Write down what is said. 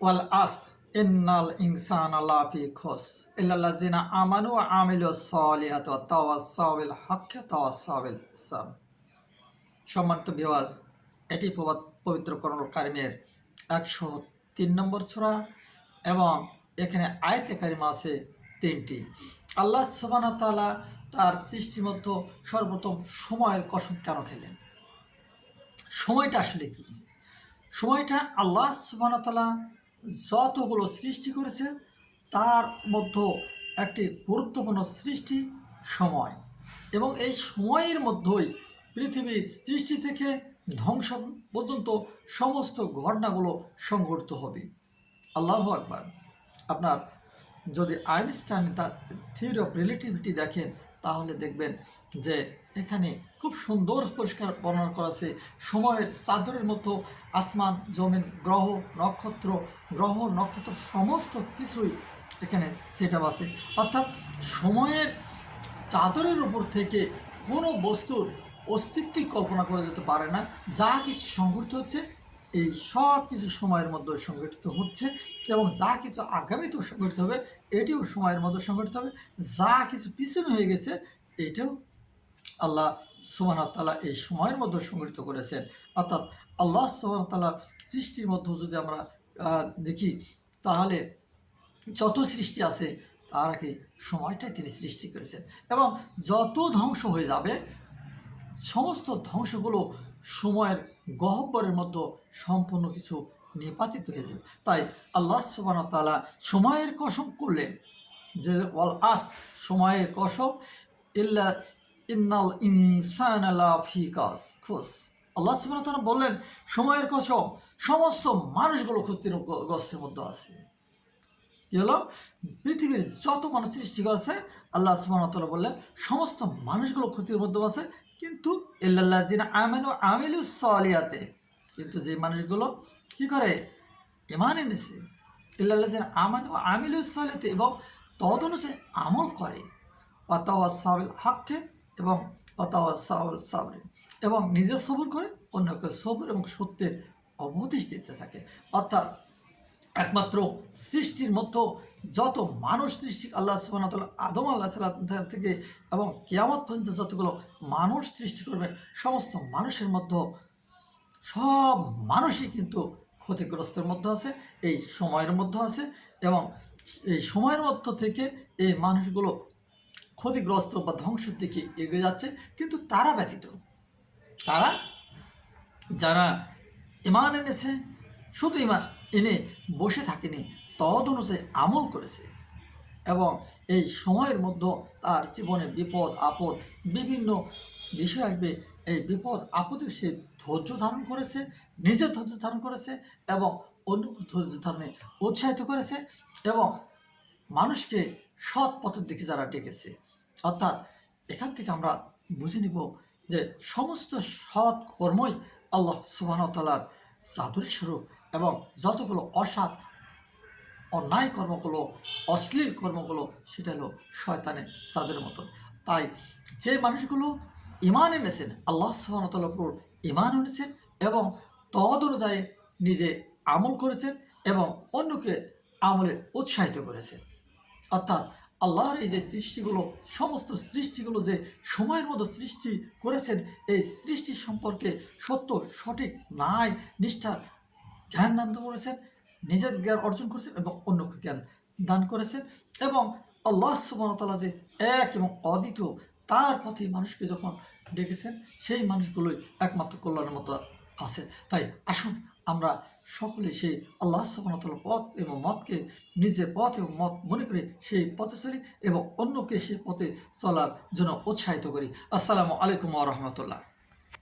ওয়াল আস ইন্নাল ইনসানা লাফি খুস ইল্লাল্লাযিনা আমানু ওয়া আমিলুস সলিহাতি ওয়া তাওয়াসাউ বিল হাক্কি ওয়া তাওয়াসাউ বিস সাবর। সম্মানিত ভিউয়ার্স, এটি পবিত্র কোরআনুল কারীমের 103 নম্বর সূরা এবং এখানে আয়াতে কারিমা আছে 3টি। আল্লাহ সুবহানাহু ওয়া তাআলা তার সৃষ্টির মধ্যে সর্বপ্রথম সময়ের কসম কেন খেলেন? সময়টা আসলে কি? সময়টা আল্লাহ সুবহানাহু ওয়া তাআলা যতগুলো সৃষ্টি করেছে তার মধ্যে একটি গুরুত্বপূর্ণ সৃষ্টি সময়, এবং এই সময়ের মধ্যেই পৃথিবীর সৃষ্টি থেকে ধ্বংস পর্যন্ত সমস্ত ঘটনাগুলো সংঘটিত হবে। আল্লাহু আকবার। আপনার যদি আইনস্টাইন তার থিওরি অফ রিলেটিভিটি দেখেন তাহলে দেখবেন যে এখানে খুব সুন্দর পরিষ্কার বর্ণনা করা আছে সময়ের চাদরের মতো আসমান, জমিন, গ্রহ নক্ষত্র সমস্ত কিছুই এখানে সেট আপ আছে। অর্থাৎ সময়ের চাদরের উপর থেকে কোনো বস্তুর অস্তিত্বই কল্পনা করা যেতে পারে না। যা কিছু সংঘটিত হচ্ছে এই সব কিছু সময়ের মধ্যে সংগঠিত হচ্ছে, এবং যা কিছু আগামীতেও সংগঠিত হবে এটিও সময়ের মধ্যে সংগঠিত হবে। যা কিছু পিছনে হয়ে গেছে এটাও আল্লাহ সুবহানাহু ওয়া তাআলা এই সময়ের মধ্যে সংগঠিত করেছেন। অর্থাৎ আল্লাহ সুবহানাহু ওয়া তাআলার সৃষ্টির মধ্যে যদি আমরা দেখি তাহলে যত সৃষ্টি আছে তার আগে সময়টাই তিনি সৃষ্টি করেছেন, এবং যত ধ্বংস হয়ে যাবে সমস্ত ধ্বংসগুলো সময়ের গহ্বরের মধ্যে সম্পূর্ণ কিছু নিপাতিত হয়ে যাবে। তাই আল্লাহ সুবহানাহু ওয়া তাআলা সময়ের কসম করলেন যে ওয়াল আস, সময়ের কসম, ইন্নাল ইনসানা লাফি খুস। আল্লাহ সুবহানাহু ওয়া তাআলা বললেন সময়ের কসম, সমস্ত মানুষগুলো ক্ষতিগ্রস্তের মধ্যে আছে। কি হলো? পৃথিবীর যত মানুষ সৃষ্টি করেছে আল্লাহ সুবহানাহু ওয়া তাআলা বললেন সমস্ত মানুষগুলো ক্ষতির মধ্যে আছে, কিন্তু ইল্লাল্লাযিনা আমানু ওয়া আমিলুস সলিহাতি, কিন্তু যে মানুষগুলো কি করে? ঈমান এনেছে। ইল্লাল্লাযিনা আমানু ওয়া আমিলুস সলিহাতি, এবং তদনুযায়ী আমল করে। ওয়া তাওয়াসাউ বিল হাক্কি এবং ওয়া তাওয়াসাউ বিস সাবর, এবং নিজে সবর করে অন্যকে সবর এবং সত্যের উপদেশ দিতে থাকে। অর্থাৎ একমাত্র সৃষ্টির মধ্যে যত মানুষ সৃষ্টি আল্লাহ সুবহানাহু ওয়া তাআলা আদম আলাইহিস সালাম থেকে এবং কিয়ামত পর্যন্ত যতগুলো মানুষ সৃষ্টি করবেন সমস্ত মানুষের মধ্যে সব মানুষই কিন্তু ক্ষতিগ্রস্তের মধ্যে আছে, এই সময়ের মধ্যে আছে, এবং এই সময়ের মধ্য থেকে এই মানুষগুলো ক্ষতিগ্রস্ত বা ধ্বংসের দিকে এগিয়ে যাচ্ছে। কিন্তু তারা ব্যতীত তারা যারা ঈমান এনেছে, শুধু ঈমান এনে বসে থাকেনি, তদ অনুযায়ী আমল করেছে, এবং এই সময়ের মধ্যে তার জীবনে বিপদ আপদ বিভিন্ন বিষয় আসবে, এই বিপদ আপদে সে ধৈর্য ধারণ করেছে, নিজে ধৈর্য ধারণ করেছে, এবং অন্য ধৈর্য ধারণে উৎসাহিত করেছে, এবং মানুষকে সৎ পথের দিকে যারা ডেকেছে। অর্থাৎ এখান থেকে আমরা বুঝে নিব যে সমস্ত সৎ কর্মই আল্লাহ সুবহানাহু ওয়া তাআলার চাদর স্বরূপ, এবং যতগুলো অসৎ অন্যায় কর্মগুলো, অশ্লীল কর্মগুলো সেটা হলো শয়তানের চাদরের মতন। তাই যে মানুষগুলো ঈমান এনেছেন, আল্লাহ সুবহানাহু ওয়া তাআলার উপর ঈমান এনেছেন এবং তদ অনুযায়ী নিজে আমল করেছেন এবং অন্যকে আমলে উৎসাহিত করেছেন, অর্থাৎ আল্লাহর এই যে সৃষ্টিগুলো, সমস্ত সৃষ্টিগুলো যে সময়ের মধ্যে সৃষ্টি করেছেন, এই সৃষ্টি সম্পর্কে সত্য সঠিক ন্যায় নিষ্ঠার জ্ঞান দান করেছেন, নিজের জ্ঞান অর্জন করেছেন এবং অন্যকে জ্ঞান দান করেছেন, এবং আল্লাহ সুবহানাহু ওয়া তাআলা যে এক এবং অদ্বিতীয় তার পথে মানুষকে যখন ডেকেছেন সেই মানুষগুলোই একমাত্র কল্যাণের মতো আছে। তাই আসুন আমরা সকলে সেই আল্লাহ সুবহানাহু ওয়া তাআলার পথ এবং মতকে নিজের পথ এবং মত মনে করে সেই পথে চলি এবং অন্যকে সেই পথে চলার জন্য উৎসাহিত করি। আসসালামু আলাইকুম ওয়া রাহমাতুল্লাহ।